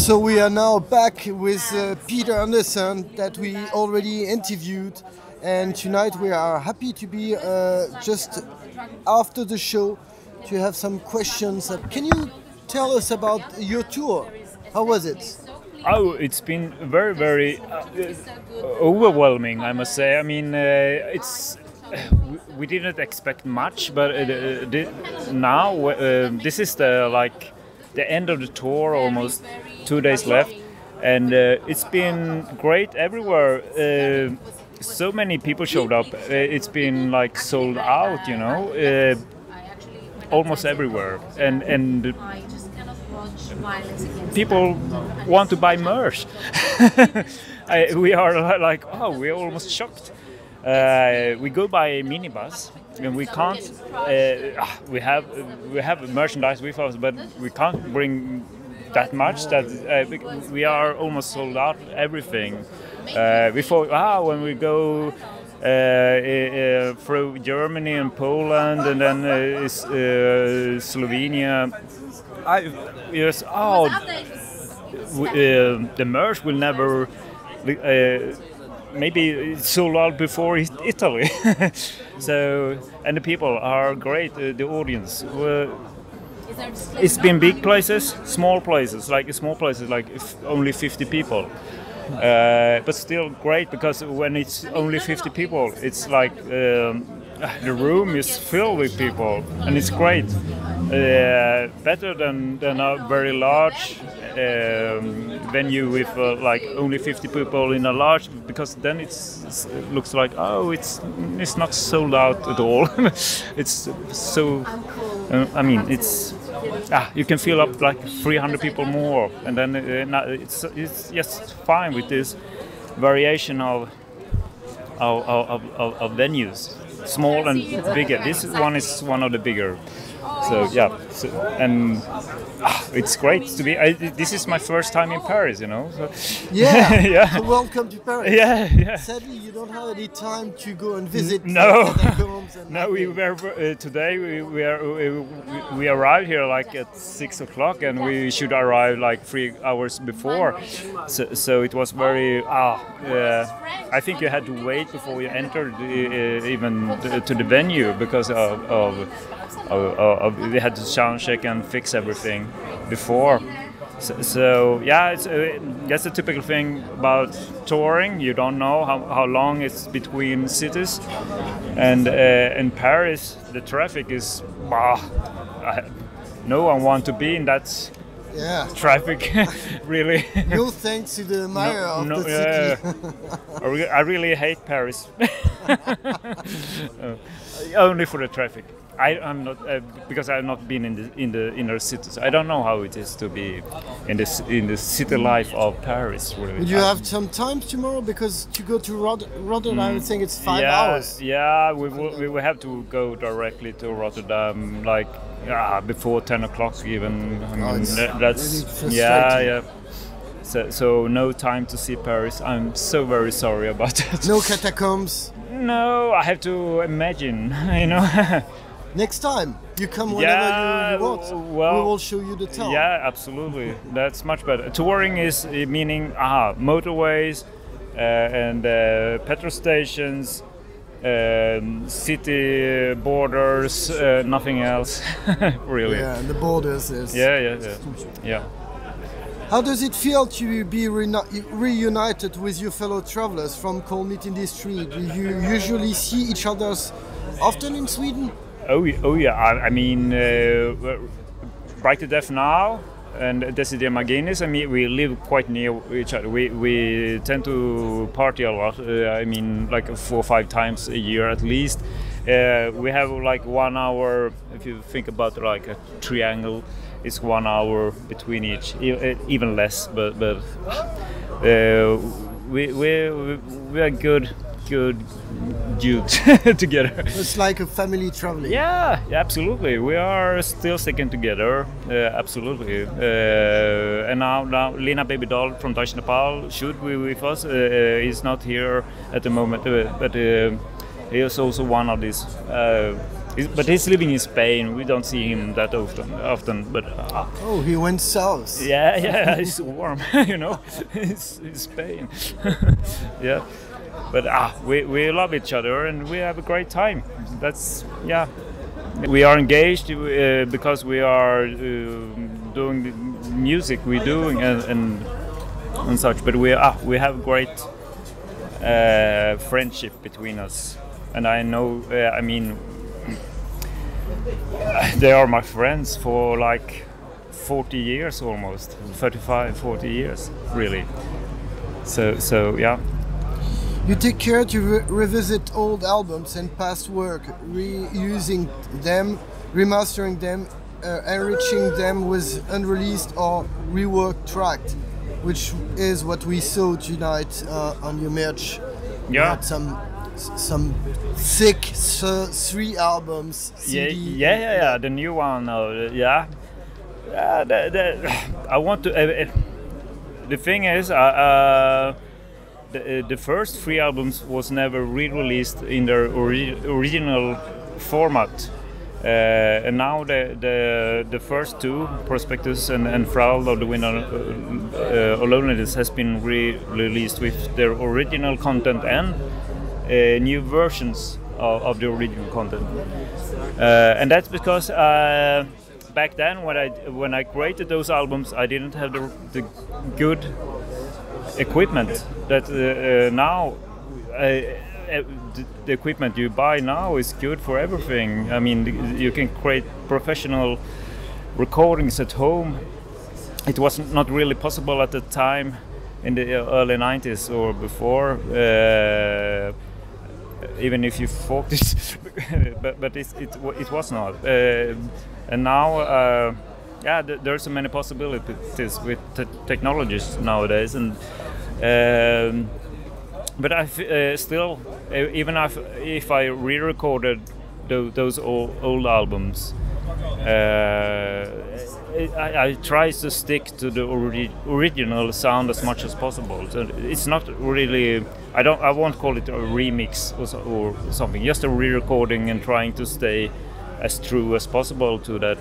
So we are now back with Peter Andersson that we already interviewed, and tonight we are happy to be just after the show to have some questions. Can you tell us about your tour? How was it? Oh, it's been very, very overwhelming, I must say. I mean, we didn't expect much, but now this is the end of the tour, almost 2 days left, and it's been great everywhere. So many people showed up. It's been like sold out, you know, almost everywhere, and people want to buy merch. We are like, oh, we're almost shocked. We go by minibus, and we can't. We have merchandise with us, but we can't bring that much. That we are almost sold out everything. We thought, when we go through Germany and Poland, and then Slovenia. The merch will never. Maybe it's sold out before Italy. So, and the people are great. The audience. It's been big places, small places, like only 50 people. But still great, because when it's only 50 people, it's like the room is filled with people, and it's great. Better than a very large venue with like only 50 people in a large, because then it looks like, oh, it's not sold out at all. It's so I mean, it's you can fill up like 300 people more, and then it's just fine with this variation of venues, small and bigger. This one is one of the bigger. So yeah, and it's great to be. This is my first time in Paris, you know. So. Yeah, yeah. So welcome to Paris. Yeah. Sadly, you don't have any time to go and visit. No, no. We were today. We arrived here like at 6 o'clock, and we should arrive like 3 hours before. So it was very. I think you had to wait before you entered even to the venue, because we had to sound check and fix everything before. So yeah, that's a typical thing about touring. You don't know how long it's between cities, and in Paris the traffic is no one wants to be in that traffic. Really. No thanks to the mayor of the city. I really hate Paris. Only for the traffic. I'm not because I've not been in the inner cities. I don't know how it is to be in the city life of Paris. Really. Would you have some time tomorrow, because to go to Rotterdam, I think it's 5 hours. Yeah, we will have to go directly to Rotterdam, like before 10 o'clock even. I mean, that's really yeah. So no time to see Paris. I'm so very sorry about that. No catacombs. No, I have to imagine, you know. Next time you come whenever you want. Well, we will show you the town. Yeah, absolutely. That's much better. Touring is meaning motorways and petrol stations, city borders, nothing else. Really. Yeah, and the borders is. Yeah. How does it feel to be reunited with your fellow travelers from Kolmit Industry? Do you usually see each other often in Sweden? Oh yeah. I mean, Bright to Death now and Decidia Maginis. I mean, we live quite near each other. We tend to party a lot. I mean, like 4 or 5 times a year at least. We have like 1 hour. If you think about like a triangle, it's 1 hour between each, even less. But we are good dudes together. It's like a family traveling. Yeah, absolutely. We are still sticking together. Absolutely. And now Lena Babydoll from Deutsche Nepal should be with us. He's not here at the moment, but he is also one of these But he's living in Spain. We don't see him that often. But oh, he went south. Yeah, it's warm, you know. It's Spain. Yeah, but we love each other and we have a great time. That's We are engaged because we are doing the music we're doing and such. But we have great friendship between us, and I know. I mean, they are my friends for like 40 years almost, 35, 40 years, really. So yeah. You take care to revisit old albums and past work, reusing them, remastering them, enriching them with unreleased or reworked tracks, which is what we saw tonight on your merch. Yeah. You had some thick 3 albums. CD. Yeah. The new one. I want to. The thing is, the first 3 albums was never re-released in their original format, and now the first 2, Prospectus and Fraud of the Wind of Loneliness, has been re-released with their original content and new versions of the original content, and that's because back then when I created those albums, I didn't have the good equipment that now the equipment you buy now is good for everything. I mean, you can create professional recordings at home. It was not really possible at the time in the early 90s or before, even if you thought it, but it was not. And now there's so many possibilities with technologies nowadays, and but I still, even if I re-recorded those old albums, I try to stick to the original sound as much as possible. So it's not really, I won't call it a remix or something, just a re-recording and trying to stay as true as possible to that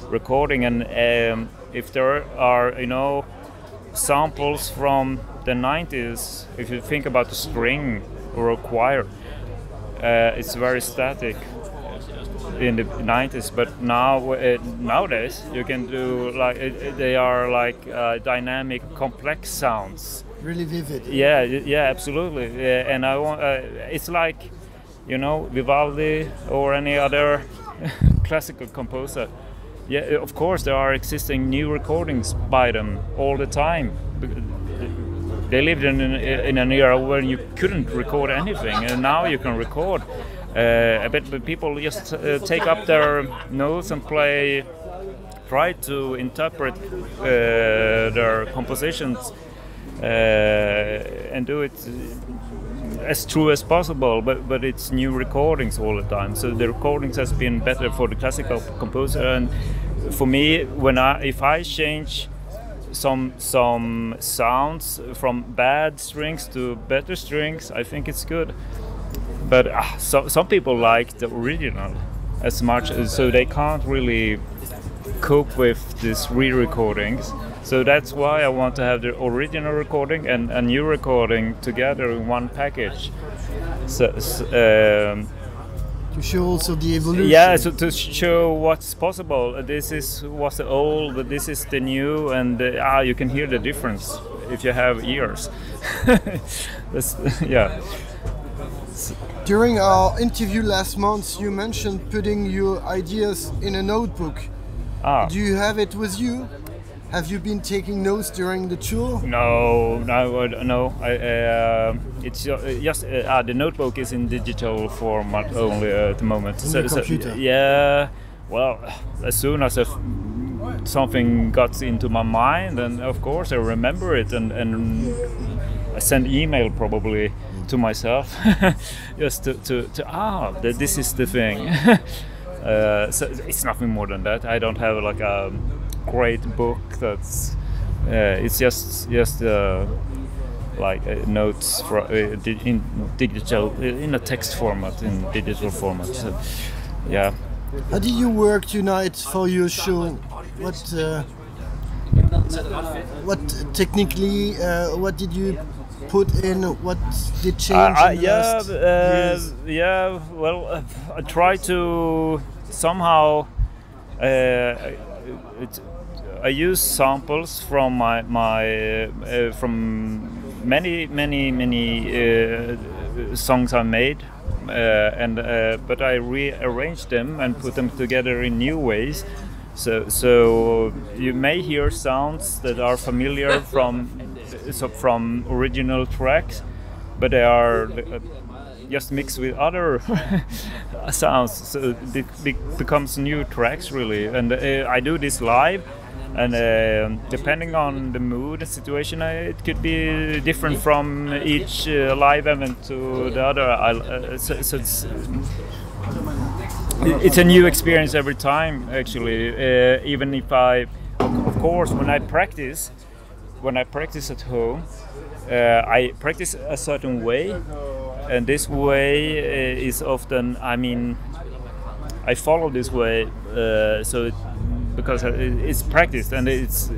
recording. And if there are, samples from the 90s, if you think about a string or a choir, it's very static in the 90s, but nowadays you can do they are dynamic, complex sounds, really vivid. Yeah, absolutely. And I want it's like Vivaldi or any other classical composer. Yeah, of course there are existing new recordings by them all the time. They lived in an era where you couldn't record anything, and now you can record. But people just take up their notes and try to interpret their compositions and do it as true as possible. But it's new recordings all the time. So the recordings has been better for the classical composer, and for me, if I change some sounds from bad strings to better strings, I think it's good. But some people like the original as much, so they can't really cope with these re-recordings. So that's why I want to have the original recording and a new recording together in one package. To show also the evolution. Yeah, so to show what's possible. This is what's the old, but this is the new, and you can hear the difference if you have ears. Yeah. During our interview last month, you mentioned putting your ideas in a notebook. Do you have it with you? Have you been taking notes during the tour? No. It's just the notebook is in digital format only at the moment. In the computer. Yeah. Well, as soon as something got into my mind, then of course I remember it and I send email probably to myself just this is the thing. So it's nothing more than that. I don't have like a great book that's it's just notes in digital, in a text format, in digital format. So, yeah. How did you work tonight for your show? What technically? What did you put in? What did change in the last years? Yeah. Well, I try to somehow. I use samples from from many songs I made, but I rearranged them and put them together in new ways. So you may hear sounds that are familiar from original tracks, but they are just mixed with other sounds. So it becomes new tracks really, and I do this live. And depending on the mood and situation, it could be different from each live event to the other. So it's a new experience every time, actually. Even if of course, when I practice at home, I practice a certain way, and this way is often. I mean, I follow this way, because it's practiced, and it's.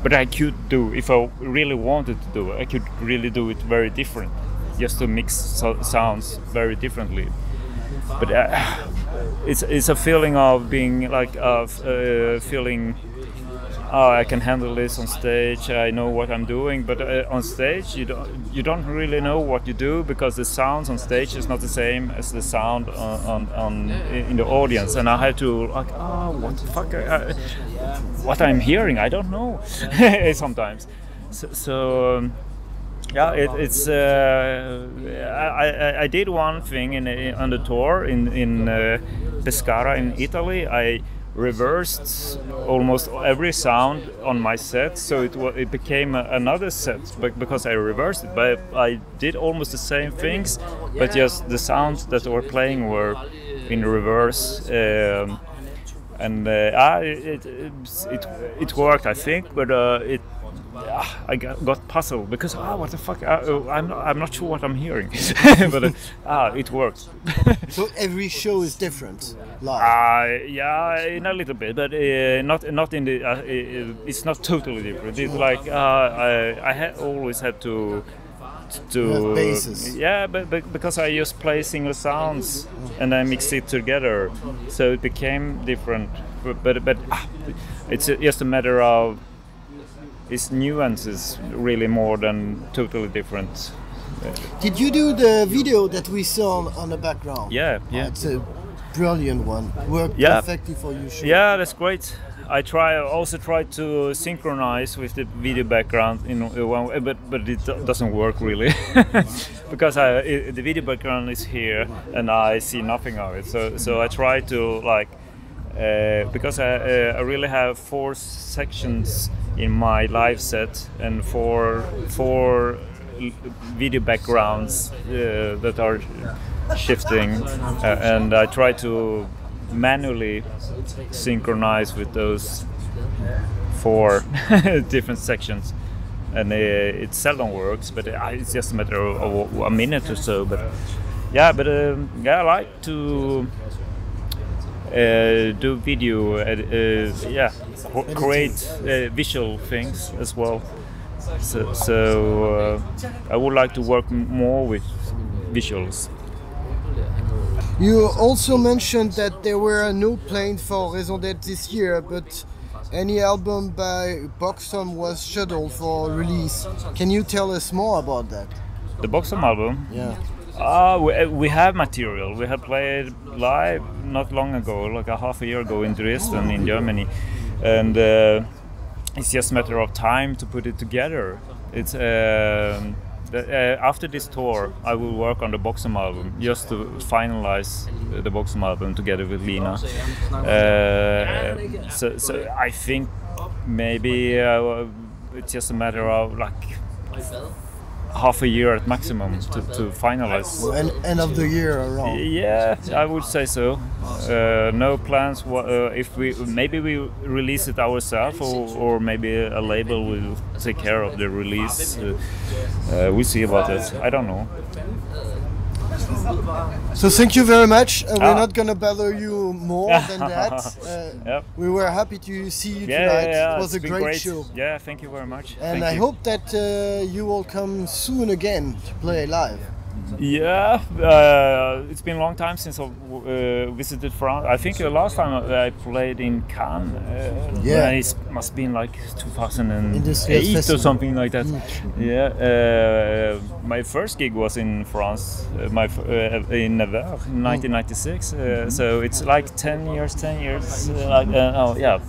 But I could do, if I really wanted to do it, I could really do it very different, just to mix sounds very differently. But it's a feeling of being like feeling. Oh, I can handle this on stage. I know what I'm doing, but on stage you don't really know what you do, because the sounds on stage is not the same as the sound in the audience, and I have to what the fuck? What I'm hearing, I don't know sometimes. It's. I did one thing on the tour in Pescara in Italy. I reversed almost every sound on my set, so it became another set, but because I reversed it. But I did almost the same things, but just the sounds that were playing were in reverse, and it worked, I think, but I got puzzled because what the fuck? I'm not sure what I'm hearing, but it works. So every show is different live. Yeah, in a little bit, but not in the. It's not totally different. It's like I always had to bases. Yeah, but because I just play single sounds and I mix it together, so it became different. But it's just a matter of. It's nuances really more than totally different. Did you do the video that we saw on the background? Yeah. It's a brilliant one. Worked perfectly for you. Sure. Yeah, that's great. I also try to synchronize with the video background in one way, but it doesn't work really because the video background is here and I see nothing of it. So I try to because I really have 4 sections in my live set and four video backgrounds that are shifting, and I try to manually synchronize with those 4 different sections, and it seldom works, but it's just a matter of a minute or so. But I like to do video, create visual things as well. So I would like to work more with visuals. You also mentioned that there were no plans for Raison this year, but any album by Bocksholm was scheduled for release. Can you tell us more about that? The Bocksholm album? Yeah. We have material. We have played live not long ago, like a half a year ago in Dresden in Germany, and it's just a matter of time to put it together. It's after this tour, I will work on the Bocksholm album just to finalize the Bocksholm album together with Lina. So I think maybe it's just a matter of half a year at maximum to finalize. End of the year around. Yeah, I would say so. No plans. If we release it ourselves, or maybe a label will take care of the release. We'll see about that. I don't know. So thank you very much. We're not gonna bother you more than that. Yep. We were happy to see you tonight. Yeah, it was a it's been great show. Yeah, thank you very much. And thank I you. hope that you will come soon again to play live. Yeah, it's been a long time since I visited France. I think the last time I played in Cannes, it must have been like 2008 or something like that. Yeah, my first gig was in France, in N.A.F. in 1996. So it's like 10 years.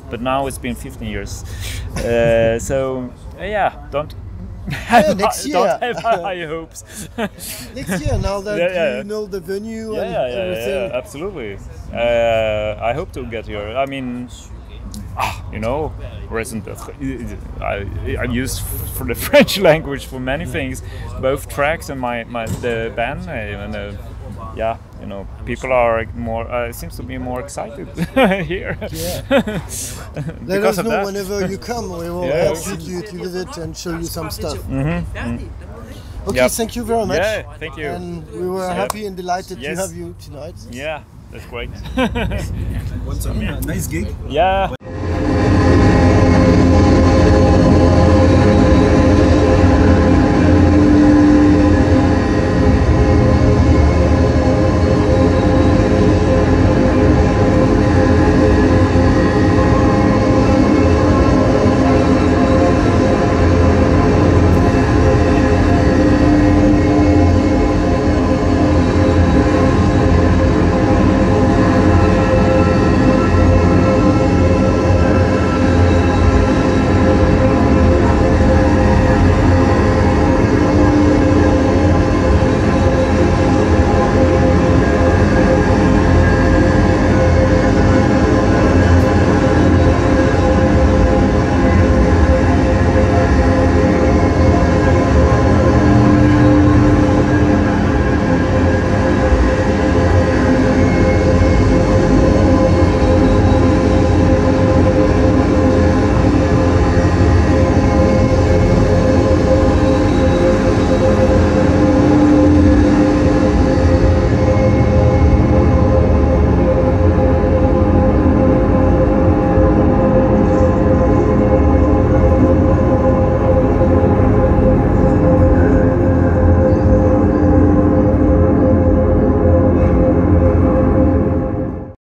But now it's been 15 years. Don't next year. Don't have high hopes. Next year, now that you know the venue and everything. Yeah, absolutely. I hope to get here. I mean, Raison. I'm used for the French language for many things, both tracks and the band. People are more seems to be more excited here. Let us know whenever you come. We will help you to visit and show you some stuff. Okay, thank you very much. Yeah, thank you. And we were happy and delighted to have you tonight. Yeah, that's great. Nice gig. Yeah.